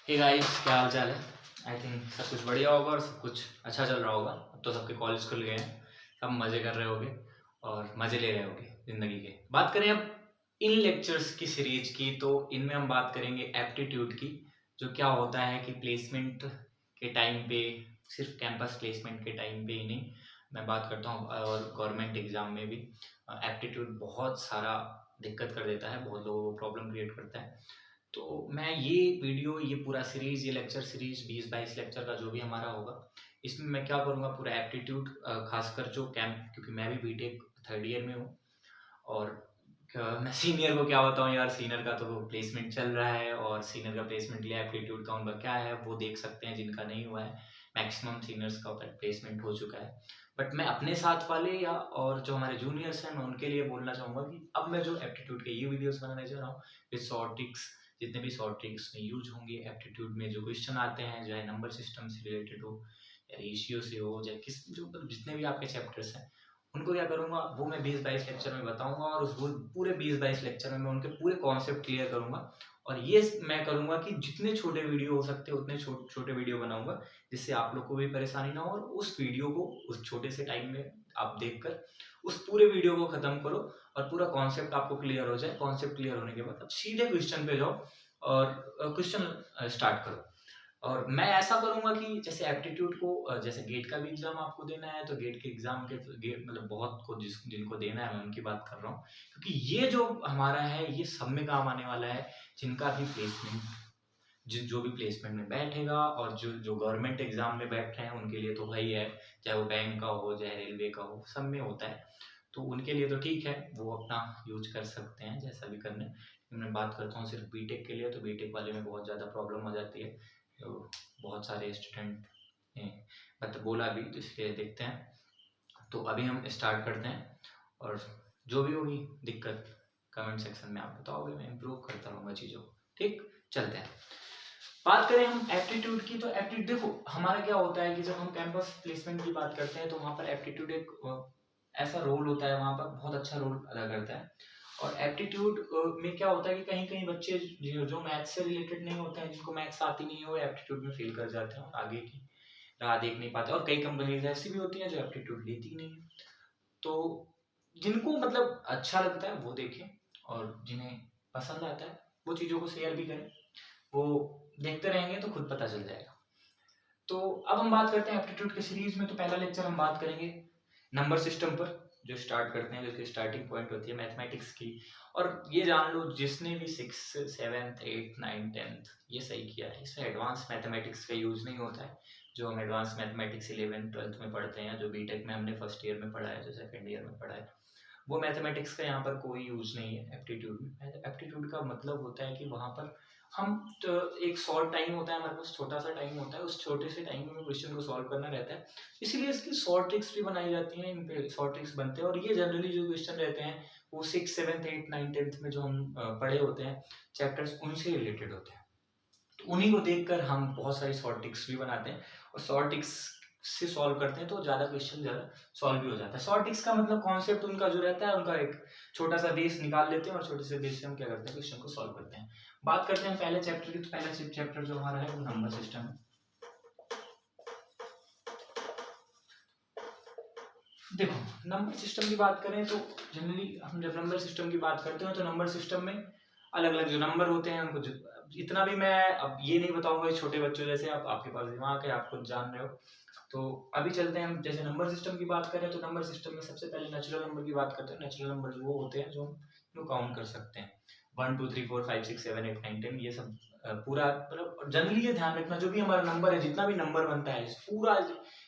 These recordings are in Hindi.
हे गाइस, क्या हाल चाल है। आई थिंक सब कुछ बढ़िया होगा और सब कुछ अच्छा चल रहा होगा। अब तो सबके कॉलेज खुल गए हैं, सब मज़े कर रहे होगे और मज़े ले रहे होगे ज़िंदगी के। बात करें अब इन लेक्चर्स की सीरीज की, तो इनमें हम बात करेंगे एप्टीट्यूड की। जो क्या होता है कि प्लेसमेंट के टाइम पे, सिर्फ कैंपस प्लेसमेंट के टाइम पे ही नहीं, मैं बात करता हूँ और गवर्नमेंट एग्जाम में भी एप्टीट्यूड बहुत सारा दिक्कत कर देता है, बहुत लोगों को प्रॉब्लम क्रिएट करता है। तो मैं ये वीडियो, ये पूरा सीरीज, ये लेक्चर सीरीज 20-22 लेक्चर का जो भी हमारा होगा, इसमें मैं क्या करूँगा, पूरा एप्टीट्यूड, खासकर जो कैंप, क्योंकि मैं भी बीटेक थर्ड ईयर में हूँ और मैं सीनियर को क्या बताऊँ यार। सीनियर का तो प्लेसमेंट चल रहा है और सीनियर का प्लेसमेंट लिया, एप्टीट्यूड का उनका क्या है वो देख सकते हैं जिनका नहीं हुआ है। मैक्सिमम सीनियर्स का प्लेसमेंट हो चुका है, बट मैं अपने साथ वाले या और जो हमारे जूनियर्स हैं, मैं उनके लिए बोलना चाहूँगा कि अब मैं जो एप्टीट्यूड के ये वीडियोस बनाने जा रहा हूँ विद शॉर्ट ट्रिक्स, जितने भी शॉर्ट ट्रिक्स में यूज होंगे एप्टीट्यूड में, जो क्वेश्चन आते हैं, चाहे नंबर सिस्टम से रिलेटेड हो या रेशियो से हो, चाहे किस जो जितने भी आपके चैप्टर्स हैं, उनको क्या करूँगा वो मैं 20-22 लेक्चर में बताऊँगा और उस वो पूरे 20-22 लेक्चर में मैं उनके पूरे कॉन्सेप्ट क्लियर करूँगा। और ये मैं करूँगा कि जितने छोटे वीडियो हो सकते हैं उतने छोटे वीडियो बनाऊँगा, जिससे आप लोग को भी परेशानी ना हो और उस वीडियो को उस छोटे से टाइम में आप देखकर उस पूरे वीडियो को खत्म करो और पूरा कॉन्सेप्ट आपको क्लियर हो जाए। कॉन्सेप्ट क्लियर होने के बाद अब सीधे क्वेश्चन पे जाओ और क्वेश्चन स्टार्ट करो। और मैं ऐसा करूँगा कि जैसे एप्टीट्यूड को, जैसे गेट का भी एग्ज़ाम आपको देना है, तो गेट के एग्ज़ाम के गेट मतलब बहुत को जिनको देना है मैं उनकी बात कर रहा हूँ। क्योंकि ये जो हमारा है ये सब में काम आने वाला है, जिनका भी प्लेसमेंट, जो भी प्लेसमेंट में बैठेगा और जो जो गवर्नमेंट एग्ज़ाम में बैठ रहे हैं उनके लिए तो वही है, चाहे वो बैंक का हो, चाहे रेलवे का हो, सब में होता है। तो उनके लिए तो ठीक है, वो अपना यूज़ कर सकते हैं जैसा भी करना है। लेकिन मैं बात करता हूँ सिर्फ बीटेक के लिए, तो बीटेक वाले में बहुत ज़्यादा प्रॉब्लम हो जाती है। तो बहुत सारे स्टूडेंट ने मतलब बोला भी, तो इसलिए देखते हैं। तो अभी हम स्टार्ट करते हैं और जो भी होगी दिक्कत कमेंट सेक्शन में आप बताओगे, मैं इम्प्रूव करता रहूँगा चीज़ों को। ठीक, चलते हैं। बात करें हम एप्टीट्यूड की, तो एप्टीट्यूड देखो हमारा क्या होता है कि जब हम कैंपस प्लेसमेंट की बात करते हैं तो वहाँ पर एप्टीट्यूड एक ऐसा रोल होता है, वहाँ पर बहुत अच्छा रोल अदा करता है। और एप्टीट्यूड में क्या होता है कि कहीं कहीं बच्चे जो मैथ्स से रिलेटेड नहीं होते हैं, जिनको मैथ्स आती नहीं है, वो एप्टीट्यूड में फेल कर जाते हैं और आगे की राह देख नहीं पाते। और कई कंपनीज ऐसी भी होती हैं जो एप्टीट्यूड लेती ही नहीं है। तो जिनको मतलब अच्छा लगता है वो देखें और जिन्हें पसंद आता है वो चीज़ों को शेयर भी करें। वो देखते रहेंगे तो खुद पता चल जाएगा। तो अब हम बात करते हैं एप्टीट्यूड के सीरीज में। तो पहला लेक्चर हम बात करेंगे नंबर सिस्टम पर, जो स्टार्ट करते हैं, जिसकी स्टार्टिंग पॉइंट होती है मैथमेटिक्स की। और ये जान लो जिसने भी 6, 7, 8, 9, 10 ये सही किया है, इसमें एडवांस मैथमेटिक्स का यूज़ नहीं होता है। जो हम एडवांस मैथमेटिक्स 11th 12th में पढ़ते हैं, जो बीटेक में हमने फर्स्ट ईयर में पढ़ा है, जो सेकंड ईयर में पढ़ा है, वो मैथमेटिक्स का यहाँ पर कोई यूज़ नहीं है एप्टीट्यूड में। एप्टीट्यूड का मतलब होता है कि वहाँ पर हम तो एक शॉर्ट टाइम होता है हमारे पास, छोटा सा टाइम होता है, उस छोटे से टाइम में क्वेश्चन को सॉल्व करना रहता है। इसीलिए इसकी शॉर्ट ट्रिक्स भी बनाई जाती हैं, इन पे शॉर्ट ट्रिक्स बनते हैं। और ये जनरली जो क्वेश्चन रहते हैं वो 6, 7, 8, 9, 10th में जो हम पढ़े होते हैं चैप्टर्स, उनसे रिलेटेड होते हैं। तो उन्हीं को देखकर हम बहुत सारी शॉर्ट ट्रिक्स भी बनाते हैं और शॉर्ट ट्रिक्स से सॉल्व करते हैं तो ज़्यादा क्वेश्चन ज़्यादा सॉल्व भी हो जाता है। शॉर्ट ट्रिक्स का मतलब कॉन्सेप्ट उनका जो रहता है, उनका एक छोटा सा बेस निकाल लेते हैं और छोटे से बेस से हम क्या करते हैं, क्वेश्चन को सॉल्व करते हैं। बात करते हैं पहले चैप्टर की। तो पहला चैप्टर जो हमारा है वो नंबर सिस्टम है। देखो नंबर सिस्टम की बात करें तो जनरली हम जब नंबर सिस्टम की बात करते हैं तो नंबर सिस्टम में अलग अलग जो नंबर होते हैं उनको इतना भी मैं अब ये नहीं बताऊंगा छोटे बच्चों जैसे, आप आपके पास दिमाग है, आप खुद जान रहे हो। तो अभी चलते हैं हम, जैसे नंबर सिस्टम की बात करें तो नंबर सिस्टम में सबसे पहले नेचुरल नंबर की बात करते हैं। नेचुरल नंबर वो होते हैं जो हम काउंट कर सकते हैं, 1 2 3 4 5 6 7 8 9 10, ये सब पूरा मतलब जनरली ये ध्यान रखना, जो भी हमारा नंबर है, जितना भी नंबर बनता है पूरा,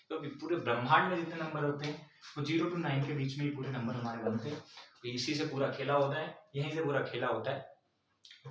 तो पूरे ब्रह्मांड में जितने नंबर होते हैं वो 0 to 9 के बीच में ही पूरे नंबर हमारे बनते हैं। तो इसी से पूरा खेला होता है, यहीं से पूरा खेला होता है,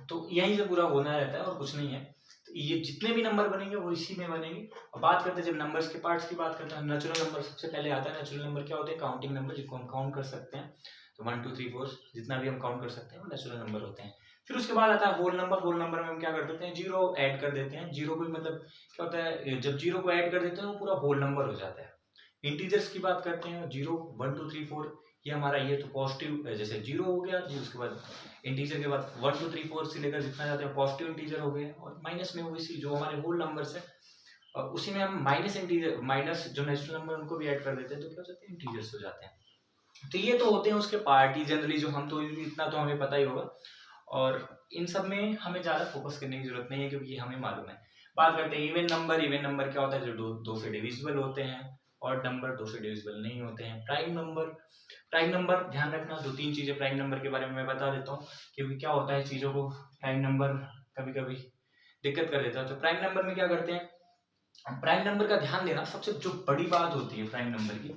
तो यहीं से पूरा होना रहता है और कुछ नहीं है। तो ये जितने भी नंबर बनेंगे वो इसी में बनेंगे। और बात करते हैं जब नंबर्स के पार्ट्स की बात करते हैं, नेचुरल नंबर सबसे पहले आता है। नेचुरल नंबर क्या होते हैं, काउंटिंग नंबर, जिसको हम काउंट कर सकते हैं। तो 1 2 3 4 जितना भी हम काउंट कर सकते हैं वो नेचुरल नंबर होते हैं। फिर उसके बाद आता है होल नंबर। होल नंबर में हम क्या कर देते हैं, जीरो ऐड कर देते हैं। जीरो को मतलब क्या होता है, जब जीरो को ऐड कर देते हैं वो पूरा होल नंबर हो जाता है। इंटीजर्स की बात करते हैं 0 1 2 3 4 ये हमारा ये तो पॉजिटिव जैसे 0 हो गया जी, उसके बाद इंटीजर के बाद 1 2 3 4 से लेकर जितना जाते हैं पॉजिटिव इंटीजर हो गए, और माइनस में वैसी जो हमारे होल नंबर्स है और उसी में हम माइनस इंटीजर माइनस जो नेचुरल नंबर उनको भी ऐड कर देते हैं तो क्या हो जाते हैं इंटीजर्स हो जाते हैं। तो ये तो होते हैं उसके पार्टी जनरली जो हम तो इतना तो हमें पता ही होगा, और इन सब में हमें ज्यादा फोकस करने की जरूरत नहीं है क्योंकि ये हमें मालूम है। बात करते हैं इवन नंबर। इवन नंबर क्या होता है? जो दो से डिविजिबल होते हैं, और नंबर दो से डिविजिबल नहीं होते हैं। प्राइम नंबर, प्राइम नंबर ध्यान रखना, दो तीन चीजें प्राइम नंबर के बारे में मैं बता देता हूँ क्योंकि क्या होता है चीजों को प्राइम नंबर कभी कभी दिक्कत कर देता है। तो प्राइम नंबर में क्या करते हैं, प्राइम नंबर का ध्यान देना, सबसे जो बड़ी बात होती है प्राइम नंबर की,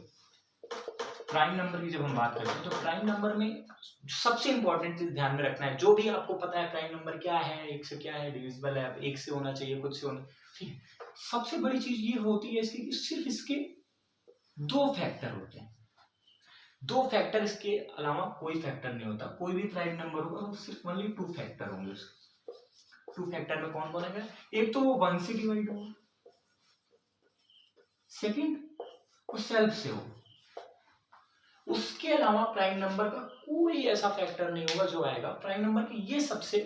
प्राइम नंबर की जब हम बात करते हैं तो प्राइम नंबर में सबसे इंपॉर्टेंट चीज ध्यान में रखना है, जो भी आपको पता है प्राइम नंबर क्या है, एक से क्या है, डिविजिबल है, एक से होना चाहिए, कुछ से होना, ठीक है। सबसे बड़ी चीज ये होती है इसकी कि सिर्फ इसके दो फैक्टर होते हैं, दो फैक्टर, इसके अलावा कोई फैक्टर नहीं होता। कोई भी प्राइम नंबर होगा वो सिर्फ ओनली टू फैक्टर होंगे उसके। टू फैक्टर में कौन कौन है? एक तो वो 1 से डिवाइड होगा, सेकंड वो सेल्फ से हो, उसके अलावा प्राइम नंबर का कोई ऐसा फैक्टर नहीं होगा जो आएगा प्राइम नंबर की। ये सबसे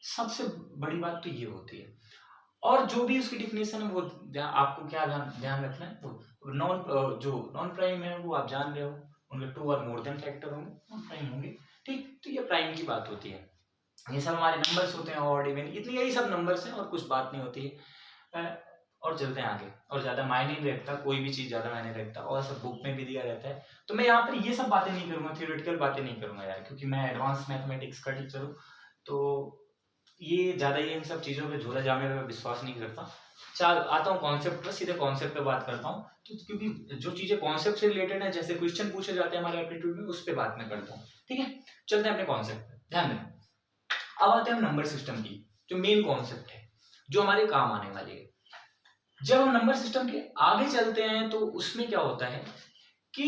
सबसे बड़ी बात तो ये होती है। और जो भी उसकी डिफिनेशन है वो आपको क्या ध्यान रखना है, वो नॉन प्राइम है वो आप जान रहे हो, उनके 2 और मोर देन फैक्टर होंगे, नॉन प्राइम होंगे, ठीक। तो ये प्राइम की बात होती है। ये सब हमारे नंबर्स होते हैं, ऑड इवन इतनी यही सब नंबर्स हैं और कुछ बात नहीं होती है। और चलते हैं आगे, और ज्यादा मायने नहीं रखता, कोई भी चीज ज्यादा मायने रखता, और सब बुक में भी दिया रहता है। तो मैं यहाँ पर ये सब बातें नहीं करूंगा, थियोरेटिकल बातें नहीं करूंगा यार, क्योंकि मैं एडवांस मैथमेटिक्स का टीचर हूँ, तो ये ज्यादा ये इन सब चीजों पे झोला जामे में विश्वास नहीं करता। चल आता हूँ कॉन्सेप्ट पर, सीधे कॉन्सेप्ट पे बात करता हूँ। तो क्योंकि जो चीजें कॉन्सेप्ट से रिलेटेड है, जैसे क्वेश्चन पूछे जाते हैं हमारे एप्टीट्यूड में, उस पर बात मैं करता हूँ, ठीक है। चलते हैं अपने कॉन्सेप्ट पे, ध्यान देना। अब आते हैं हम नंबर सिस्टम की, जो मेन कॉन्सेप्ट है, जो हमारे काम आने वाली है। जब हम नंबर सिस्टम के आगे चलते हैं तो उसमें क्या होता है कि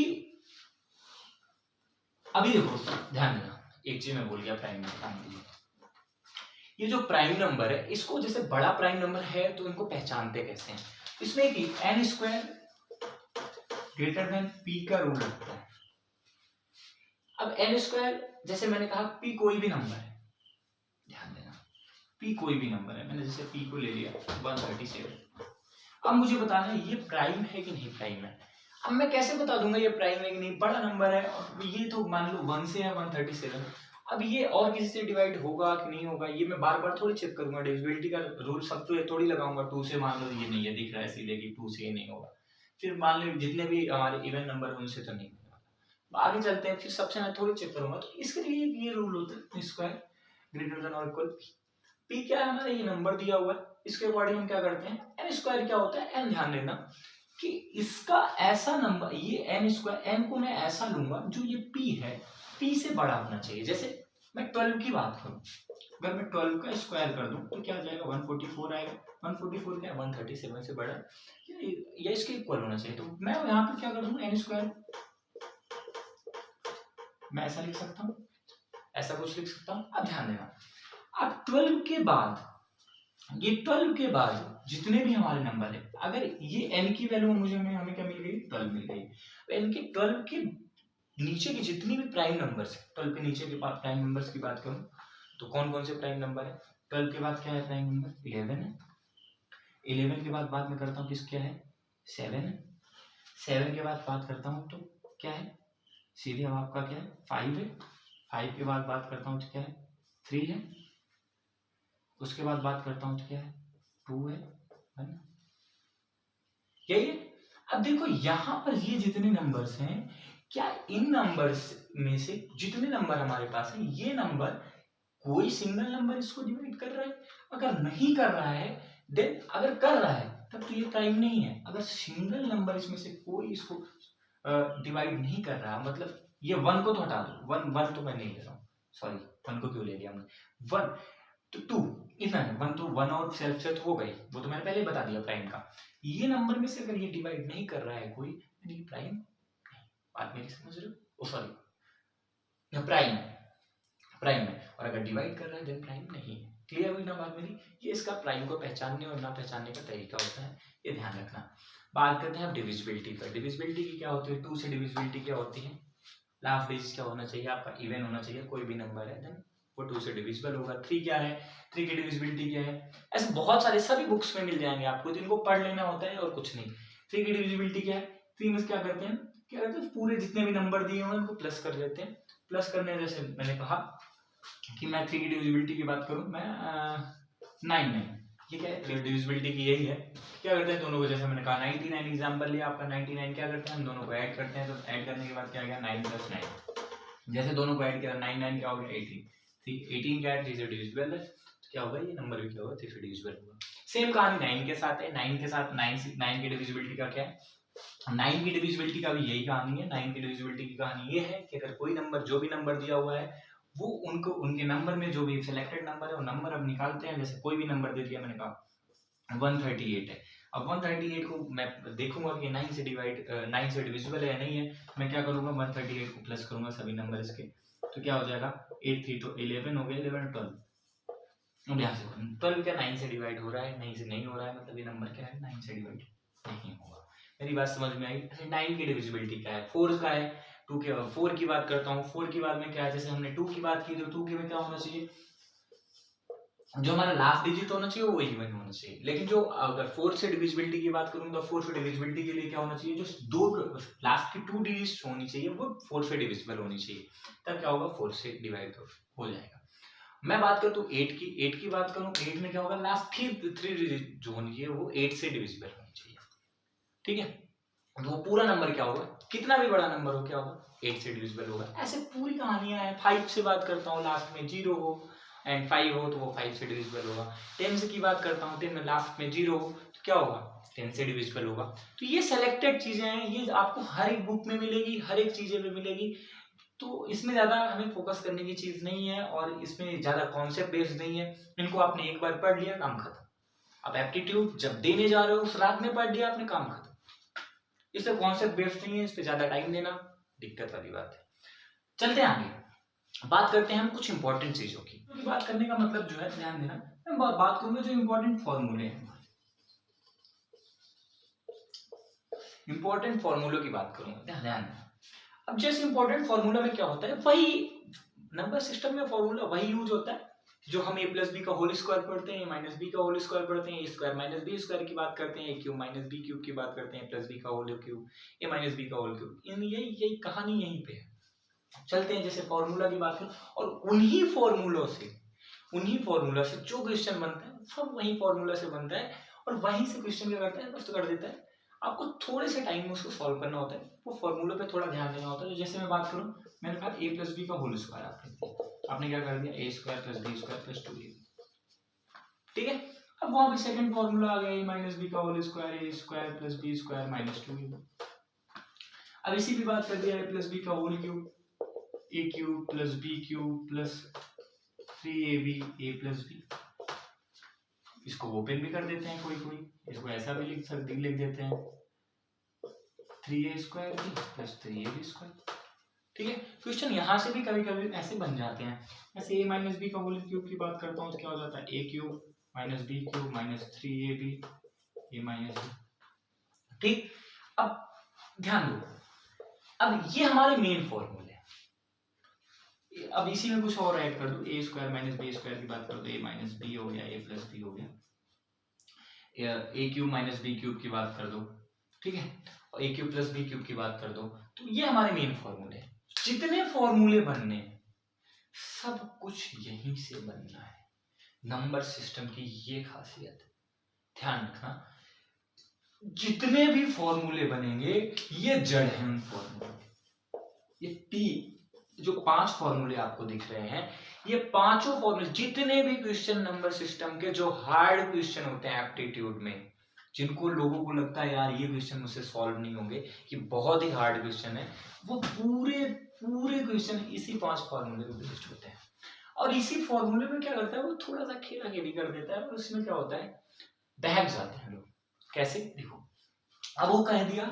अभी देखो ध्यान देना, एक चीज मैं भूल गया प्राइम नंबर। ये जो प्राइम नंबर है, इसको जैसे बड़ा प्राइम नंबर है तो इनको पहचानते कैसे हैं? इसमें कि n square greater than p का रूल लगता है। अब n स्क्वायर जैसे मैंने कहा p कोई भी नंबर है, ध्यान देना, p कोई भी नंबर है, मैंने जैसे p को ले लिया 137। अब मुझे बताना है ये प्राइम है कि नहीं प्राइम है। अब मैं कैसे बता दूंगा ये प्राइम है कि नहीं? बड़ा नंबर है और ये तो मान लो 1 से है 137। अब ये और किसी से डिवाइड होगा कि नहीं होगा ये मैं बार बार थोड़ी चेक करूंगा, डिविजिबिलिटी का रूल सब तो ये थोड़ी लगाऊंगा। 2 से मान लो ये नहीं है, दिख रहा है सीधे कि 2 से ये नहीं होगा, फिर मान लो जितने भी हमारे इवन नंबर है उनसे तो नहीं होगा। आगे चलते हैं, फिर सबसे मैं थोड़ी चेक करूंगा। तो इसके लिए ये रूल होता है स्क्वायर ग्रेटर देन और इक्वल पी। क्या है हमारा? ये नंबर दिया हुआ है, इसके अकॉर्डिंग हम क्या करते हैं, एन स्क्वायर क्या होता है, एन ध्यान देना कि इसका ऐसा नंबर, ये एन स्क्वायर, एन को मैं ऐसा लूंगा जो ये पी है, पी से बड़ा होना चाहिए। जैसे मैं 12 की बात करूं, अगर मैं 12 का स्क्वायर कर दूं तो क्या आ जाएगा? 144 आएगा। 144 क्या है? 137 से बड़ा या इसके इक्वल होना चाहिए। तो मैं यहाँ पे क्या कर दूंगा, एन स्क्वायर मैं ऐसा लिख सकता हूँ, ऐसा कुछ लिख सकता हूँ। अब ध्यान देना, अब 12 के बाद, ये 12 के बाद जितने भी हमारे नंबर है, अगर ये n की वैल्यू मुझे हमें क्या मिल गई? 12 मिल गई। n के 12 के नीचे की जितनी भी प्राइम नंबर्स है, 12 के नीचे के प्राइम नंबर्स की बात करूं तो कौन कौन से प्राइम नंबर है? 12 के बाद क्या है प्राइम नंबर? 11 है। 11 के बाद बात मैं करता हूँ किस क्या है? 7 है। 7 के बाद बात करता हूँ तो क्या है? सीधे अब आपका क्या है? 5 है। 5 के बाद बात करता हूँ तो क्या है? 3 है। उसके बाद बात करता हूँ तो क्या है? 2 है ना? यही है। अब देखो यहाँ पर ये जितने नंबर्स हैं, क्या इन नंबर्स में से जितने नंबर हमारे पास है, ये नंबर कोई सिंगल नंबर इसको डिवाइड कर रहा है? अगर नहीं कर रहा है देन, अगर कर रहा है तब तो ये प्राइम नहीं है। अगर सिंगल नंबर इसमें से कोई इसको डिवाइड नहीं कर रहा, मतलब ये 1 को तो हटा दो, 1 तो मैं नहीं ले रहा हूँ, सॉरी 1 को क्यों ले लिया हमने? 1 तो 2 इतना है, 1 तो 1 और सेल्फ से तो हो गई, वो तो मैंने पहले बता दिया प्राइम का। ये नंबर में से अगर ये डिवाइड नहीं कर रहा है कोई, ये प्राइम नहीं। बात मेरी समझ रहे हो? ओ सॉरी, प्राइम है, प्राइम है, और अगर डिवाइड कर रहा है देन प्राइम नहीं है। क्लियर हुई ना बात मेरी? ये इसका प्राइम को पहचानने और ना पहचानने का तरीका होता है, ये ध्यान रखना। बात करते हैं अब डिविजिबिलिटी पर। डिविजिबिलिटी की क्या होती है, 2 से डिविजिबिलिटी क्या होती है, लास्ट डिजिट क्या होना चाहिए आपका, इवन होना चाहिए, कोई भी नंबर है देन वो 2 से डिविजिबल होगा। 3 क्या है, 3 की डिविजिबिलिटी क्या है, ऐसे बहुत सारे सभी बुक्स में मिल जाएंगे आपको, जिनको पढ़ लेना होता है और कुछ नहीं। 3 की डिविजिबिलिटी क्या है, 3 में क्या करते हैं, पूरे जितने भी नंबर दिए हुए उनको प्लस कर देते हैं। प्लस करने जैसे मैंने कहा कि मैं 3 की डिविजिबिलिटी की बात करूं, मैं 9 ये क्या है, डिविजिबिलिटी की यही है, क्या करते हैं दोनों को, जैसे मैंने कहा 99 एग्जांपल लिया आपका, 99 क्या करते हैं हम दोनों को ऐड करते हैं, तो ऐड करने के बाद क्या गया 9 + 9, जैसे दोनों को ऐड किया 9 9 क्या हो गया 18, 18 क्या है 3 से डिविजिबल है, तो क्या होगा ये नंबर भी क्या होगा 3 से डिविजिबल होगा। सेम कहानी 9 के साथ है, 9 के साथ 9 की डिविजिबिलिटी का क्या है, 9 की डिविजिबिलिटी का भी यही कहानी है। 9 की डिविजिबिलिटी की कहानी ये है कि अगर कोई नंबर, जो भी नंबर दिया हुआ है वो उनको, उनके नंबर में जो भी सिलेक्टेड नंबर है वो नंबर अब निकालते हैं। जैसे कोई भी नंबर दे दिया, मैंने कहा 138 है, अब 138 को मैं देखूंगा कि 9 से डिविजिबल है या नहीं है, मैं क्या करूंगा 138 को प्लस करूंगा सभी नंबर इसके, तो क्या हो जाएगा 8 3 तो 11 हो गया, 11 12, अब यहाँ से 12 क्या 9 से डिवाइड हो रहा है, 9 से नहीं हो रहा है, मतलब ये नंबर क्या है 9 से डिवाइड नहीं होगा। मेरी बात समझ में आई। 9 की डिविजिबिलिटी क्या है, 4 का है, 2 के 4 की बात करता हूँ, 4 की बात में क्या है, जैसे हमने 2 की बात की तो 2 के में क्या होना चाहिए, जो हमारा लास्ट डिजिट होना चाहिए वो इवन होना चाहिए। लेकिन जो अगर 4 से डिविजिबिलिटी की बात करूँ तो 4 से डिविजिबिलिटी के लिए क्या होना चाहिए, जो दो लास्ट की 2 डिजिट्स होनी चाहिए वो 4 से डिविजिबल होनी चाहिए, तब क्या होगा 4 से डिवाइड हो जाएगा। मैं बात करता हूँ 8 की बात करूँ, 8 में क्या होगा लास्ट की 3 डिजिट जो होनी चाहिए वो 8 से डिविजिबल होनी चाहिए, ठीक है। तो वो पूरा नंबर क्या होगा, कितना भी बड़ा नंबर हो क्या होगा 8 से डिविजिबल होगा। ऐसे पूरी कहानियां हैं। 5 से बात करता हूँ, लास्ट में 0 हो एंड 5 हो तो वो 5 से डिविजिबल होगा। 10 से की बात करता हूँ, 10 में लास्ट में 0 हो तो क्या होगा 10 से डिविजिबल होगा। तो ये सेलेक्टेड चीजें हैं, ये आपको हर एक बुक में मिलेगी, हर एक चीजें में मिलेगी, तो इसमें ज्यादा हमें फोकस करने की चीज नहीं है और इसमें ज्यादा कॉन्सेप्ट बेस्ड नहीं है। इनको आपने एक बार पढ़ लिया, काम खत्म। अब एप्टीट्यूड जब देने जा रहे हो उस रात में पढ़ लिया आपने, काम खत्म। इससे कॉन्सेप्ट बेस्ड नहीं है, इस पे ज्यादा टाइम देना दिक्कत वाली बात है। चलते हैं आगे, बात करते हैं हम कुछ इंपॉर्टेंट चीजों की। बात करने का मतलब जो है, ध्यान देना, मैं बात करूंगा जो इंपॉर्टेंट फॉर्मूले हैं, इंपॉर्टेंट फॉर्मूलों की बात करूंगा, ध्यान देना। अब जैसे इंपॉर्टेंट फॉर्मूला में क्या होता है, वही नंबर सिस्टम में फॉर्मूला वही यूज होता है जो हम a + b का होल स्क्वायर पढ़ते हैं, a - b का होल स्क्वायर पढ़ते हैं, a स्क्वायर - b स्क्वायर की बात करते हैं, a क्यूब - b क्यूब की बात करते हैं, + b का होल क्यूब, a - b का होल क्यूब, यही कहानी यहीं पे है। चलते हैं जैसे फॉर्मूला की बात करें, और उन्हीं फॉर्मूला से जो क्वेश्चन बनता है सब वही फॉर्मूला से बनता है, और वहीं से क्वेश्चन क्या करता है प्रश्न कर देता है। आपको थोड़े से टाइम में उसको सॉल्व करना होता है, वो फॉर्मूला पे थोड़ा ध्यान देना होता है। जैसे मैं बात करूं, मैंने कहा a + b का होल स्क्वायर आपने क्या कर दिया, a² + b² + 2ab, ठीक है। अब वहां पे सेकंड फॉर्मूला आ गया, a - b का whole square, a² + b² - 2ab। अब इसी की बात कर दिया, a + b का whole cube, a³ + b³ + 3ab a + b। इसको ओपन भी कर देते हैं कोई, इसको ऐसा भी लिख देते हैं 3a² + 3ab², ठीक है। क्वेश्चन यहाँ से भी कभी कभी ऐसे बन जाते हैं। ऐसे a - b का होल क्यूब की बात करता हूँ तो क्या हो जाता है, a³ - b³ - 3ab a - b, ठीक। अब ध्यान दो, अब ये हमारे मेन फॉर्मूले हैं। अब इसी में कुछ और ऐड कर दो, a² - b² की बात करो तो a - b हो गया, a + b हो गया, a³ - b³ की बात कर दो, ठीक है, और a³ + b³ की बात कर दो, तो ये हमारे मेन फॉर्मूले हैं। जितने फॉर्मूले बनने सब कुछ यहीं से बनना है। नंबर सिस्टम की ये खासियत, ध्यान रखना, जितने भी फॉर्मूले बनेंगे ये जड़ है उन फॉर्मूले। ये जो 5 फॉर्मूले आपको दिख रहे हैं, ये पांचों फॉर्मूले, जितने भी क्वेश्चन नंबर सिस्टम के जो हार्ड क्वेश्चन होते हैं एप्टीट्यूड में, जिनको लोगों को लगता है यार ये क्वेश्चन मुझसे सॉल्व नहीं होंगे, ये बहुत ही हार्ड क्वेश्चन है, वो पूरे क्वेश्चन इसी 5 फॉर्मूले पे बेस्ड होते हैं। और इसी फॉर्मूले में क्या करता है, वो थोड़ा सा खेला खेली कर देता है, और उसमें क्या होता है, बहक जाते हैं लोग। कैसे, देखो, अब वो कह दिया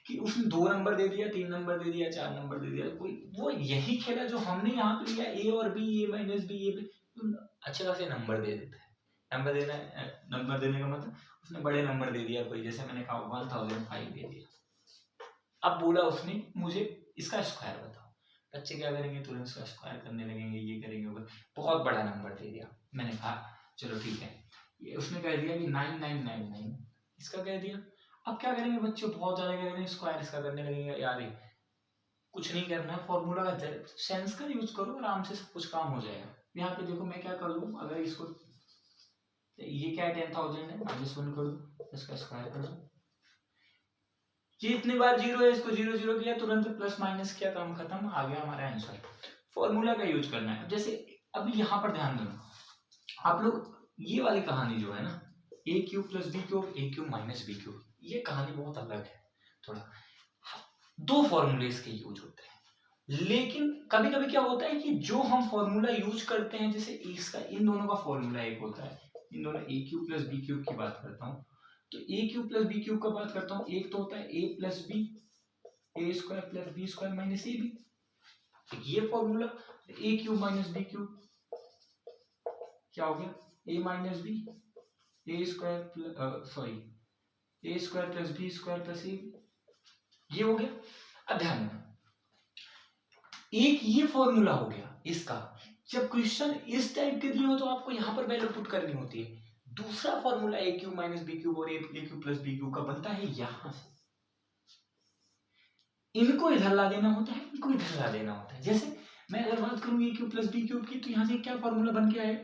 कि उसने 2 नंबर दे दिया, 3 नंबर दे दिया, 4 नंबर दे दिया, कोई वो यही खेला जो हमने यहाँ पे लिया, a और b, a - b, a b, अच्छे खासे नंबर दे देता है, नंबर देने का मतलब उसने बड़े नंबर दे दिया कोई, जैसे मैंने कहा 1005 दे दिया। अब बोला उसने मुझे इसका स्क्वायर बताओ। बच्चे क्या करेंगे, तुरंत इसका स्क्वायर करने लगेंगे, ये करेंगे वो, बहुत बड़ा नंबर दे दिया। मैंने कहा चलो ठीक है, ये उसने कह दिया कि 9999, इसका कह दिया। अब क्या करेंगे बच्चे, बहुत ज्यादा क्या करेंगे, स्क्वायर इसका करने लगेंगे। यार कुछ नहीं करना है, फॉर्मूला का सेंस का यूज करो, आराम से सब कुछ काम हो जाएगा। यहाँ पे देखो मैं क्या कर दूँ, अगर इसको ये क्या 10,000 है, -1 कर दो, इसका स्क्वायर कर दो। ये इतनी बार जीरो है, इसको जीरो जीरो किया, तुरंत प्लस माइनस किया, काम खत्म, आ गया हमारा आंसर। फॉर्मूला का यूज करना है। जैसे अभी यहाँ पर ध्यान देना आप लोग, ये वाली कहानी जो है ना, ए क्यूब प्लस बी क्यूब, ए क्यूब माइनस बी क्यूब, ये कहानी बहुत अलग है थोड़ा। दो फॉर्मूले इसके यूज होते हैं, लेकिन कभी कभी क्या होता है कि जो हम फॉर्मूला यूज करते हैं, जैसे इसका इन दोनों का फॉर्मूला एक होता है, इन दोनों A cube plus B cube की बात करता हूँ, तो A cube plus B cube का बात करता हूँ, एक तो होता है A plus B, A square plus B square minus A B, ये formula. A cube minus B cube क्या हो गया, A minus B, A square sorry A square plus B square plus A, ये हो गया। अब ध्यान देना, एक ये फॉर्मूला हो गया इसका, जब क्वेश्चन इस टाइप के दिए हो तो आपको यहां पर वैल्यू पुट करनी होती है। दूसरा formula A cube minus B cube और ए क्यूब प्लस बी क्यूब का बनता है यहां से, इनको इधर ला देना होता है, इनको इधर ला देना होता है। जैसे मैं अगर बात करूं A cube plus B cube की, तो यहां से क्या फॉर्मूला बन के आए,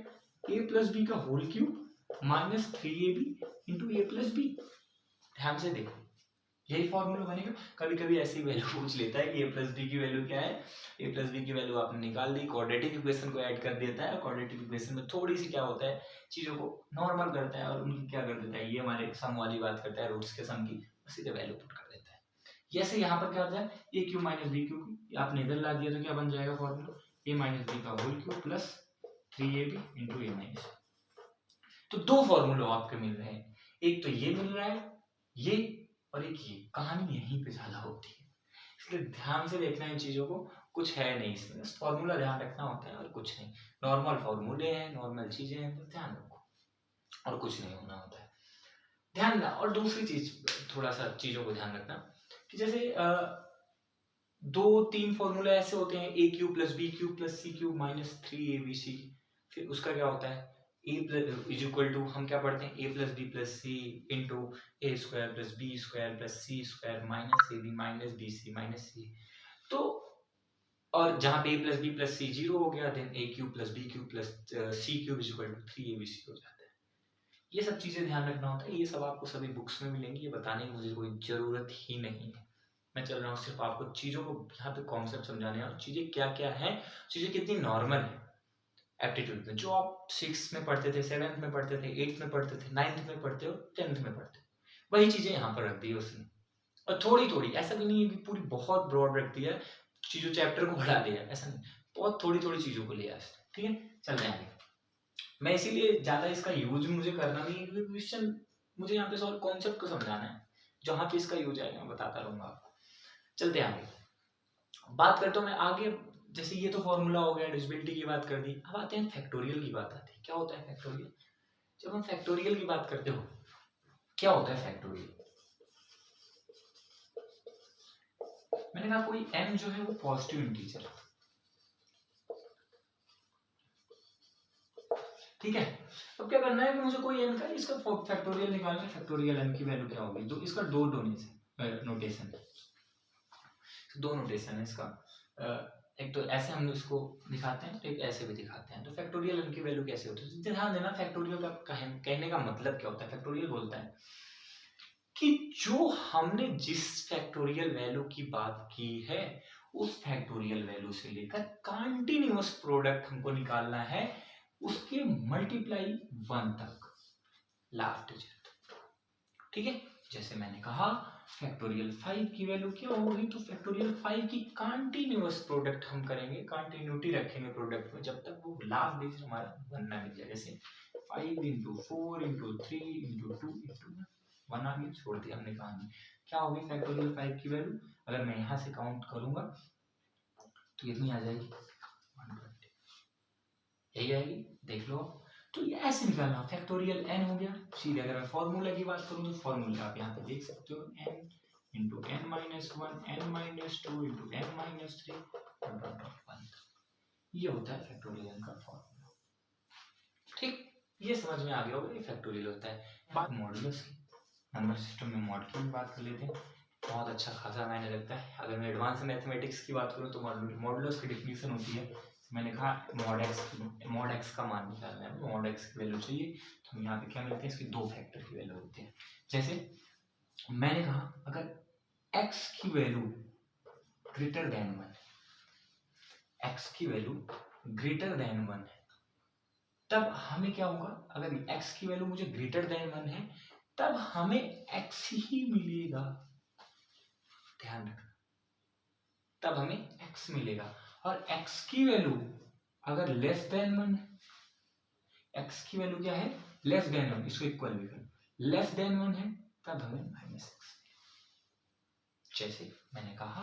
ए प्लस बी का whole cube minus 3ab into A plus B. ध्यान से देखो, यही फॉर्मूला बनेगा। कभी कभी ऐसी वैल्यू पूछ लेता है कि ए प्लस बी की वैल्यू क्या है, ए प्लस बी की वैल्यू आपने निकाल दी, क्वाड्रेटिक इक्वेशन को ऐड कर देता है। क्वाड्रेटिक इक्वेशन में थोड़ी सी क्या होता है, चीजों को नॉर्मल करता है और उनकी क्या कर देता है, ये हमारे सम वाली बात करता है, रूट्स के सम की, सीधे वैल्यू पुट कर देता है। जैसे यहाँ पर क्या होता है, A cube minus B cube, आपने इधर ला दिया तो क्या बन जाएगा फॉर्मूला, ए माइनस बी का whole cube plus 3ab into A minus. तो दो फॉर्मूले आपके मिल रहे हैं, एक तो ये मिल रहा है ये, और एक ये। कहानी यहीं पे ज्यादा होती है, इसलिए ध्यान से देखना इन चीजों को, कुछ है नहीं इसमें, बस फॉर्मूला ध्यान रखना होता है और कुछ नहीं। नॉर्मल फॉर्मूले हैं, नॉर्मल चीजें हैं, तो ध्यान रखो और कुछ नहीं होना होता है, ध्यान रखना। और दूसरी चीज, थोड़ा सा चीजों को ध्यान रखना कि जैसे दो तीन फॉर्मूले ऐसे होते हैं, A cube plus B cube plus C cube minus 3abc, फिर उसका क्या होता है, A plus is equal to, हम क्या पढ़ते हैं, A plus B plus C into A square plus B square plus C square minus A B minus B C minus C. तो और जहां पे A plus B plus C 0 हो गया, then A cube plus B cube plus C cube is equal to 3abc हो जाता है। ये सब चीजें ध्यान रखना होता है, ये सब आपको सभी बुक्स में मिलेंगी, ये बताने की मुझे कोई जरूरत ही नहीं है। मैं चल रहा हूँ सिर्फ आपको चीजों को यहाँ पे कॉन्सेप्ट समझाने, और चीजें क्या क्या है, चीजें कितनी नॉर्मल है एप्टीट्यूड में, जो आप 6 में पढ़ते थे, 7th में पढ़ते थे, 8th में पढ़ते थे, 9th में पढ़ते हो, 10th में पढ़ते हो, वही चीजें यहाँ पर रख दी है उसने। और थोड़ी थोड़ी, ऐसा भी नहीं है कि पूरी बहुत ब्रॉड रख दिया, चीजों चैप्टर को बढ़ा दिया, ऐसा नहीं, बहुत थोड़ी थोड़ी चीजों को लिया है। ठीक है, चल रहे हैं। मैं इसीलिए ज्यादा इसका यूज मुझे करना नहीं है, क्योंकि क्वेश्चन मुझे यहाँ पे सॉल्व कॉन्सेप्ट को समझाना है, जहाँ पे इसका यूज आएगा मैं बताता रहूंगा आपको। चलते हैं आगे, बात करता हूँ मैं आगे। जैसे ये तो फॉर्मूला हो गया, डिविजिबिलिटी की बात कर दी, अब आते हैं फैक्टोरियल की बात आती है। क्या होता है फैक्टोरियल, जब हम फैक्टोरियल की बात करते हो, क्या होता है फैक्टोरियल। मैंने कहा कोई m जो है वो पॉजिटिव इंटीजर, ठीक है। अब क्या करना है कि मुझे कोई n का इसका फैक्टोरियल निकालना है, फैक्टोरियल n की वैल्यू क्या होगी, तो इसका दो नोटेशन है, दो नोटेशन है इसका, एक तो ऐसे हम इसको दिखाते हैं, तो एक ऐसे भी दिखाते हैं। तो फैक्टोरियल n की वैल्यू कैसे होती है, ध्यान देना। फैक्टोरियल का कहने का मतलब क्या होता है, फैक्टोरियल बोलता है कि जो हमने जिस फैक्टोरियल वैल्यू की बात की है, उस फैक्टोरियल वैल्यू से लेकर कंटिन्यूअस प्रोडक्ट हमको निकालना है, उसके मल्टीप्लाई 1 तक, लास्ट डिजिट। ठीक है, जैसे मैंने कहा फैक्टोरियल 5 की वैल्यू क्या होगी, तो फैक्टोरियल 5 की कंटिन्यूअस प्रोडक्ट हम करेंगे, कंटिन्यूटी रखेंगे प्रोडक्ट में, जब तक वो लास्ट डिजिट हमारा 1 ना मिल जाए। जैसे 5 इंटू 4 इंटू 3 इंटू 2 इंटू 1 आ गया, छोड़ दिया हमने कहानी। क्या होगी फैक्टोरियल 5 की वैल्यू, अगर मैं यहाँ से काउंट करूंगा तो कितनी आ जाएगी, 120, यही आएगी, देख लो। तो ये ऐसे निकालना, फैक्टोरियल n हो गया सीधे। अगर मैं फॉर्मूला की बात करूँ तो फॉर्मूला आप यहाँ पे देख सकते हो, n into n minus one n minus two into n minus three one, ये होता है फैक्टोरियल का फॉर्मूला। ठीक, ये समझ में आ गया होगा ये फैक्टोरियल होता है। बात मॉडुलस की, नंबर सिस्टम में मॉड की भी बात कर लेते हैं। बहुत अच्छा खासा मायने रखता है। अगर मैं एडवांस मैथमेटिक्स की बात करूँ तो मॉडुलस की डिफिनीशन होती है, मैंने कहा मॉड एक्स का मान निकालना है, मॉड एक्स की वैल्यू चाहिए, तो यहाँ पे क्या मिलते हैं, इसके दो फैक्टर की वैल्यू होती है। जैसे मैंने कहा अगर x की value greater than one, x की वैल्यू ग्रेटर देन वन है, तब हमें क्या होगा, अगर x की वैल्यू मुझे ग्रेटर देन वन है तब हमें x ही मिलेगा, ध्यान रखना, तब हमें x मिलेगा। और x की वैल्यू अगर लेस देन वन है, x की वैल्यू क्या है, लेस देन वन, इसको इक्वल भी करो, लेस देन वन है तब हमें माइनस एक्स। जैसे मैंने कहा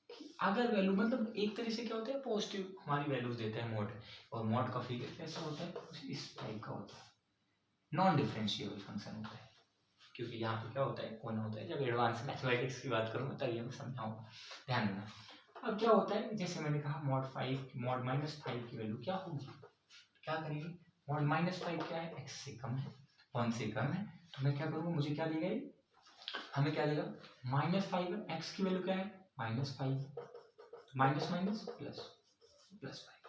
कि अगर वैल्यू मतलब एक तरह से क्या होता है, पॉजिटिव हमारी वैल्यूज देता है मॉड, और मॉड का फिगर कैसा होता है, इस टाइप का होता है, नॉन डिफरेंशिएबल फंक्शन होता है। क्योंकि यहाँ पे क्या होता है, कौन होता है, जब एडवांस मैथमेटिक्स की बात करूँगा तभी मैं समझाऊंगा, ध्यान देना। अब क्या होता है, जैसे मैंने कहा मॉड माइनस फाइव की वैल्यू क्या होगी, क्या करेंगे, मॉड माइनस फाइव क्या है, एक्स से कम है, वन से कम है, तो मैं क्या करूँगा, मुझे क्या देगा, हमें क्या देगा, माइनस फाइव है, एक्स की वैल्यू क्या है, minus five, minus minus plus, plus five.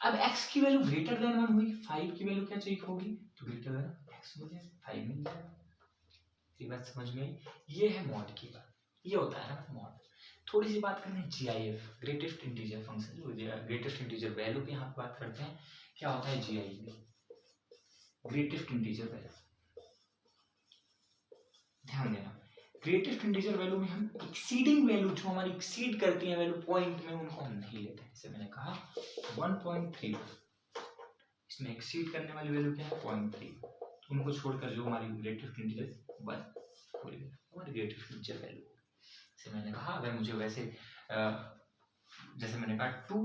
अब x की वैल्यू ग्रेटर देन वन हुई, फाइव की वैल्यू क्या चाहिए होगी, तो ग्रेटर देन x मिल जाए, फाइव मिल जाए। ये बात समझ में आई, ये है मॉड की बात, ये होता है ना मॉड। थोड़ी सी बात करते हैं GIF, greatest integer function, greatest integer value पे यहाँ बात करते हैं, क्या होता है GIF, ग्रेटेस्ट इंटीजर वैल्यू। ध्यान देना, ग्रेटेस्ट इंटीजर वैल्यू में हम एक्सीडिंग वैल्यू, जो हमारी एक्सीड करती है वैल्यू पॉइंट में, उनको हम नहीं लेते हैं। जैसे मैंने कहा 1.3, इसमें एक्सीड करने वाली वैल्यू क्या है, 0.3, तो उनको छोड़कर जो हमारी ग्रेटेस्ट इंटीजर 1 हमारी ग्रेटेस्ट इंटीजर वैल्यू। जैसे मैंने कहा अगर मुझे वैसे जैसे मैंने कहा 2,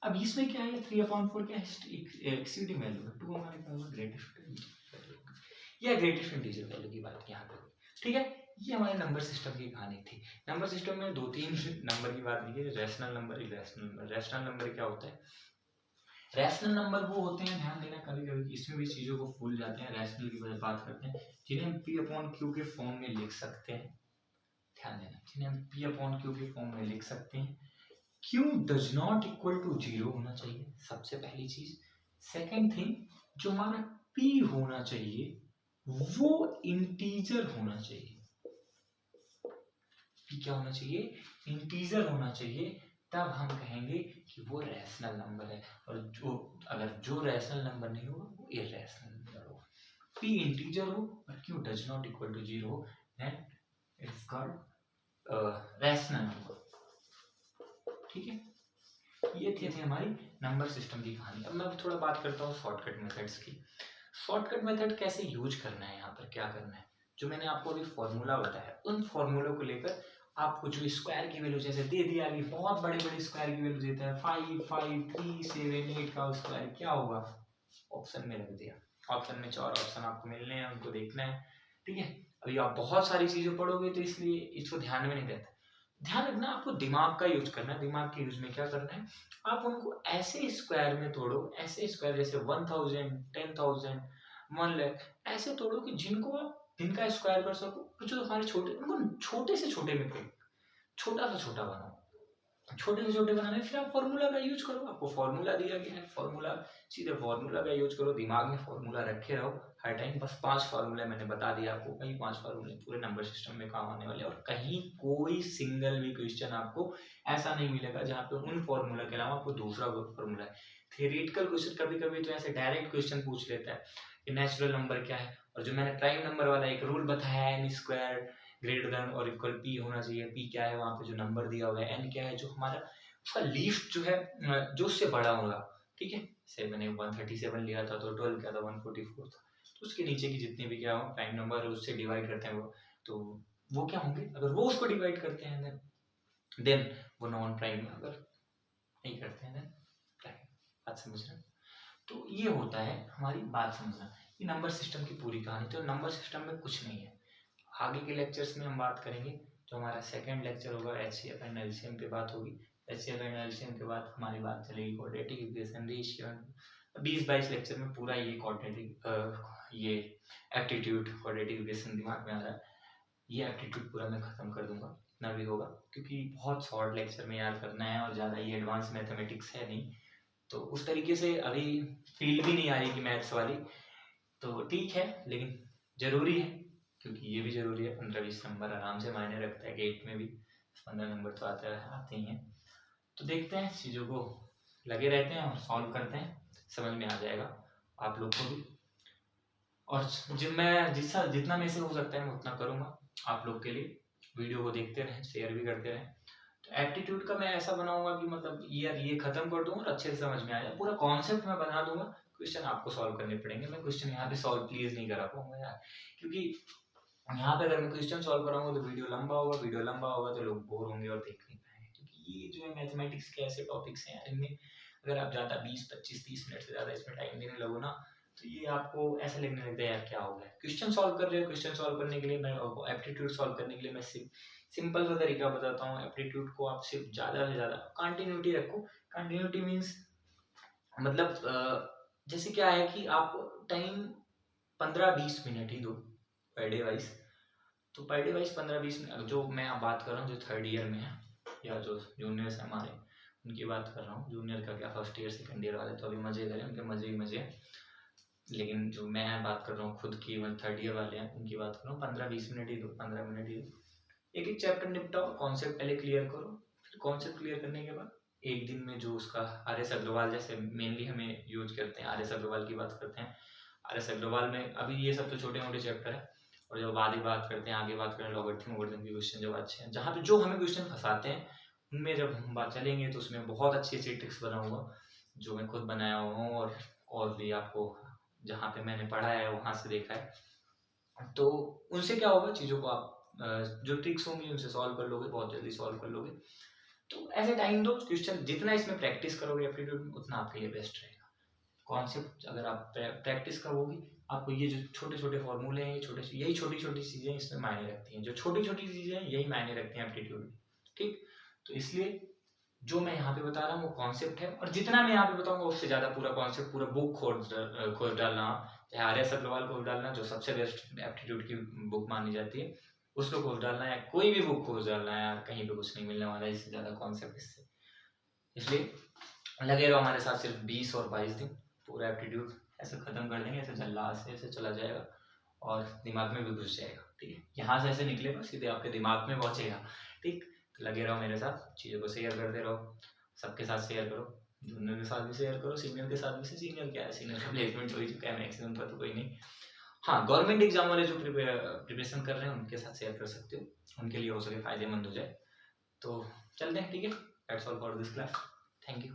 अब इसमें क्या है, 3/4 क्या है, एक्सीडिंग वैल्यू है, 2 हमारे क्या होगा, ग्रेटेस्ट वैल्यू, या ग्रेटेस्ट इंटीजर वैल्यू की बात यहाँ पे, ठीक है। ये हमारे नंबर सिस्टम की कहानी थी। नंबर सिस्टम में दो तीन नंबर की बात की है, rational number, irrational number. Rational number क्या होता है, रैशनल नंबर वो होते हैं, ध्यान देना, कभी कभी इसमें भी चीजों को भूल जाते हैं, रैशनल की बात करते हैं, जिन्हें हम P/Q के फॉर्म में लिख सकते हैं, ध्यान देना, जिन्हें हम P/Q के फॉर्म में लिख सकते हैं। Q does not equal to 0 होना चाहिए, सबसे पहली चीज। सेकेंड थिंग, जो हमारा P होना चाहिए वो इंटीजर होना चाहिए। P क्या होना चाहिए, इंटीजर होना चाहिए, तब हम कहेंगे कि वो रैशनल नंबर है। और जो रैशनल नंबर नहीं होगा वो इरेशनल नंबर होगा। P इंटीजर हो और Q does not equal to 0 हो, then it's called rational number, ठीक है। ये थी हमारी नंबर सिस्टम की कहानी। अब मैं थोड़ा बात करता हूँ शॉर्टकट मेथड्स की। शॉर्टकट मेथड कैसे यूज करना है, यहाँ पर क्या करना है, जो मैंने आपको अभी फॉर्मूला बताया, उन फॉर्मूलों को लेकर आपको जो स्क्वायर की वैल्यू जैसे दे दिया, अभी बहुत बड़े बड़े स्क्वायर की वैल्यू देता है, 5 5 3 7 8 का स्क्वायर क्या होगा, ऑप्शन में रख दिया। ऑप्शन में 4 ऑप्शन आपको मिलने हैं, उनको देखना है, ठीक है। अभी आप बहुत सारी चीजें पढ़ोगे तो इसलिए इसको ध्यान में नहीं रहता। ध्यान रखना, आपको दिमाग का यूज करना है। दिमाग के यूज में क्या करना है, आप उनको ऐसे स्क्वायर में तोड़ो, ऐसे स्क्वायर जैसे 1000 10,000 1 लाख, ऐसे तोड़ो कि जिनका स्क्वायर कर सको, जो हमारे छोटे, उनको छोटे से छोटे में करो, छोटा से छोटा बनाओ, छोटे से छोटे बनाने फिर आप फॉर्मूला का यूज करो। आपको फॉर्मूला दिया गया है, फॉर्मूला, सीधे फॉर्मूला का यूज करो, दिमाग में फॉर्मूला रखे रहो हर टाइम। बस 5 फार्मूले मैंने बता दिया आपको, कहीं 5 फार्मूले पूरे नंबर सिस्टम में काम आने वाले, और कहीं कोई सिंगल भी क्वेश्चन आपको ऐसा नहीं मिलेगा जहाँ पे उन फॉर्मूला के अलावा आपको दूसरा फॉर्मूला है। थियरिटिकल क्वेश्चन कभी कभी तो ऐसे डायरेक्ट क्वेश्चन पूछ लेता है कि नेचुरल नंबर क्या है, और जो मैंने प्राइम नंबर वाला एक रूल बताया है, n स्क्वायर ग्रेटर देन और इक्वल p होना चाहिए। p क्या है, वहां पे जो नंबर दिया हुआ है, n क्या है, जो हमारा उसका लीस्ट जो है, जो उससे बड़ा होगा, ठीक है। से मैंने 137 लिया था तो 12 क्या था, 144 था, तो उसके नीचे की जितने भी क्या हो प्राइम नंबर है उससे डिवाइड करते हैं वो, तो वो क्या होंगे, अगर वो उसको डिवाइड करते हैं देन वो नॉन प्राइम, अगर नहीं करते हैं देन प्राइम। बात समझ रहे हैं? तो ये होता है हमारी बात समझना, ये नंबर सिस्टम की पूरी कहानी। तो नंबर सिस्टम में कुछ नहीं है। आगे के लेक्चर्स में हम बात करेंगे। तो हमारा सेकंड लेक्चर होगा एचसीएफ एंड एलसीएम पे बात होगी। एचसीएफ एंड एलसीएम के बाद हमारी बात चलेगी क्वाड्रेटिक इक्वेशन, रेशियो। 20-22 लेक्चर में पूरा ये क्वाड्रेटिक ये एप्टीट्यूड क्वाड्रेटिक इक्वेशन दिमाग में आ रहा है, ये एप्टीट्यूड पूरा मैं खत्म कर दूंगा ना भी होगा, क्योंकि बहुत शॉर्ट लेक्चर में याद करना है और ज़्यादा ये एडवांस मैथमेटिक्स है नहीं, तो उस तरीके से अभी फील भी नहीं आ रही कि मैथ्स वाली। तो ठीक है, लेकिन ज़रूरी है, क्योंकि ये भी ज़रूरी है। 15-20 नंबर आराम से मायने रखता है, गेट में भी 15 नंबर तो आते ही हैं। तो देखते हैं, चीज़ों को लगे रहते हैं और सॉल्व करते हैं, समझ में आ जाएगा आप लोग को भी। और जब मैं जितना मेरे से हो सकता है मैं उतना करूँगा आप लोग के लिए। वीडियो को देखते रहें, शेयर भी करते रहें। तो एप्टीट्यूड का मैं ऐसा बनाऊंगा कि मतलब ये खत्म कर दूँ और अच्छे से समझ में आ जाए, पूरा कॉन्सेप्ट मैं बना दूंगा। क्वेश्चन आपको सॉल्व करने पड़ेंगे, मैं क्वेश्चन यहाँ पे सॉल्व प्लीज नहीं करा पाऊंगा यार, क्योंकि यहाँ पे अगर मैं क्वेश्चन सॉल्व कराऊंगा तो वीडियो लंबा होगा तो लोग बोर होंगे और देख नहीं पाएंगे। क्योंकि ये जो है मैथमेटिक्स के ऐसे टॉपिक्स हैं इनमें अगर आप ज़्यादा 20-25-30 मिनट से ज़्यादा इसमें टाइम देने लगो ना, तो ये आपको ऐसा लगने लगता है यार क्या हो गया। क्वेश्चन सॉल्व कर रहे हो, क्वेश्चन सॉल्व करने के लिए मैं एप्टीट्यूड सॉल्व करने के लिए मैं सिंपल सा तरीका बताता हूँ। एप्टीट्यूड को आप सिर्फ ज़्यादा से ज़्यादा कंटिन्यूटी रखो। कंटिन्यूटी मीन्स मतलब जैसे क्या है कि आप टाइम 15-20 मिनट ही दो पर डे वाइज। तो पर डे वाइज 15-20 मिनट, जो मैं आप बात कर रहा हूँ जो थर्ड ईयर में है या जो जूनियर्स हैं हमारे, उनकी बात कर रहा हूँ। जूनियर का क्या, फर्स्ट ईयर सेकंड ईयर वाले तो अभी मजे करें, उनके मजे ही मजे हैं। लेकिन जो मैं बात कर रहा हूँ खुद की, मतलब थर्ड ईयर वाले हैं, उनकी बात कर रहा हूँ। 15-20 मिनट ही दो, 15 मिनट ही दो। एक एक चैप्टर निपटाओ, कॉन्सेप्ट पहले क्लियर करो, फिर कॉन्सेप्ट क्लियर करने के बाद एक दिन में जो उसका आर एस अग्रवाल जैसे मेनली हमें यूज करते हैं, आर एस अग्रवाल की बात करते हैं। आर एस अग्रवाल में अभी ये सब तो छोटे मोटे चैप्टर है, और जब आगे बात करते हैं लॉगरिथम वॉगरिथम के क्वेश्चन जब अच्छे हैं, जहाँ पे जो हमें क्वेश्चन फंसाते हैं उनमें जब हम बात चलेंगे तो उसमें बहुत अच्छी अच्छी ट्रिक्स बनाऊंगा जो मैं खुद बनाया हुआ हूँ, और भी आपको जहाँ पे मैंने पढ़ा है वहाँ से देखा है। तो उनसे क्या होगा, चीज़ों को आप जो ट्रिक्स होंगी उनसे सॉल्व कर लोगे, बहुत जल्दी सॉल्व कर लोगे। तो ऐसे टाइम दो, क्वेश्चन जितना इसमें प्रैक्टिस करोगे एप्टीट्यूड में उतना आपके लिए बेस्ट रहेगा। कॉन्सेप्ट अगर आप प्रैक्टिस करोगे, आपको ये जो छोटे छोटे फॉर्मूले हैं, यही छोटी छोटी चीज़ें इसमें मायने रखती हैं, जो छोटी छोटी चीज़ें हैं यही मायने रखती हैं एप्टीट्यूड में। ठीक, तो इसलिए जो मैं यहाँ पे बता रहा हूँ वो कॉन्सेप्ट है, और जितना मैं यहाँ पे बताऊंगा उससे ज़्यादा पूरा कॉन्सेप्ट, पूरा बुक खोज डालना, चाहे आर एस अग्रवाल खोज डालना जो सबसे बेस्ट एप्टीट्यूड की बुक मानी जाती है, उसको खोज डालना है, कोई भी बुक खोज डालना है यार, कहीं पे कुछ नहीं मिलने वाला है इससे ज़्यादा कॉन्सेप्ट इससे। इसलिए लगे रहो हमारे साथ, सिर्फ 20 और 22 दिन पूरा एप्टीट्यूड ऐसे खत्म कर देंगे, ऐसे जल्ला से ऐसे चला जाएगा और दिमाग में भी घुस जाएगा। ठीक है, यहाँ से ऐसे निकलेगा सीधे आपके दिमाग में पहुँचेगा। ठीक, तो लगे रहो मेरे साथ, चीज़ों को शेयर करते रहो, सबके साथ शेयर करो, जूनियर के साथ भी शेयर करो, सीनियर के साथ भी। सीनियर क्या है, सीनियर का प्लेसमेंट हो ही चुका है मैक्सिमम का, तो कोई नहीं। हाँ, गवर्नमेंट एग्जाम वाले जो प्रिपरेशन कर रहे हैं उनके साथ शेयर कर सकते हो, उनके लिए हो सके फायदेमंद हो जाए। तो चलते हैं, ठीक है, that's all for this class, thank you.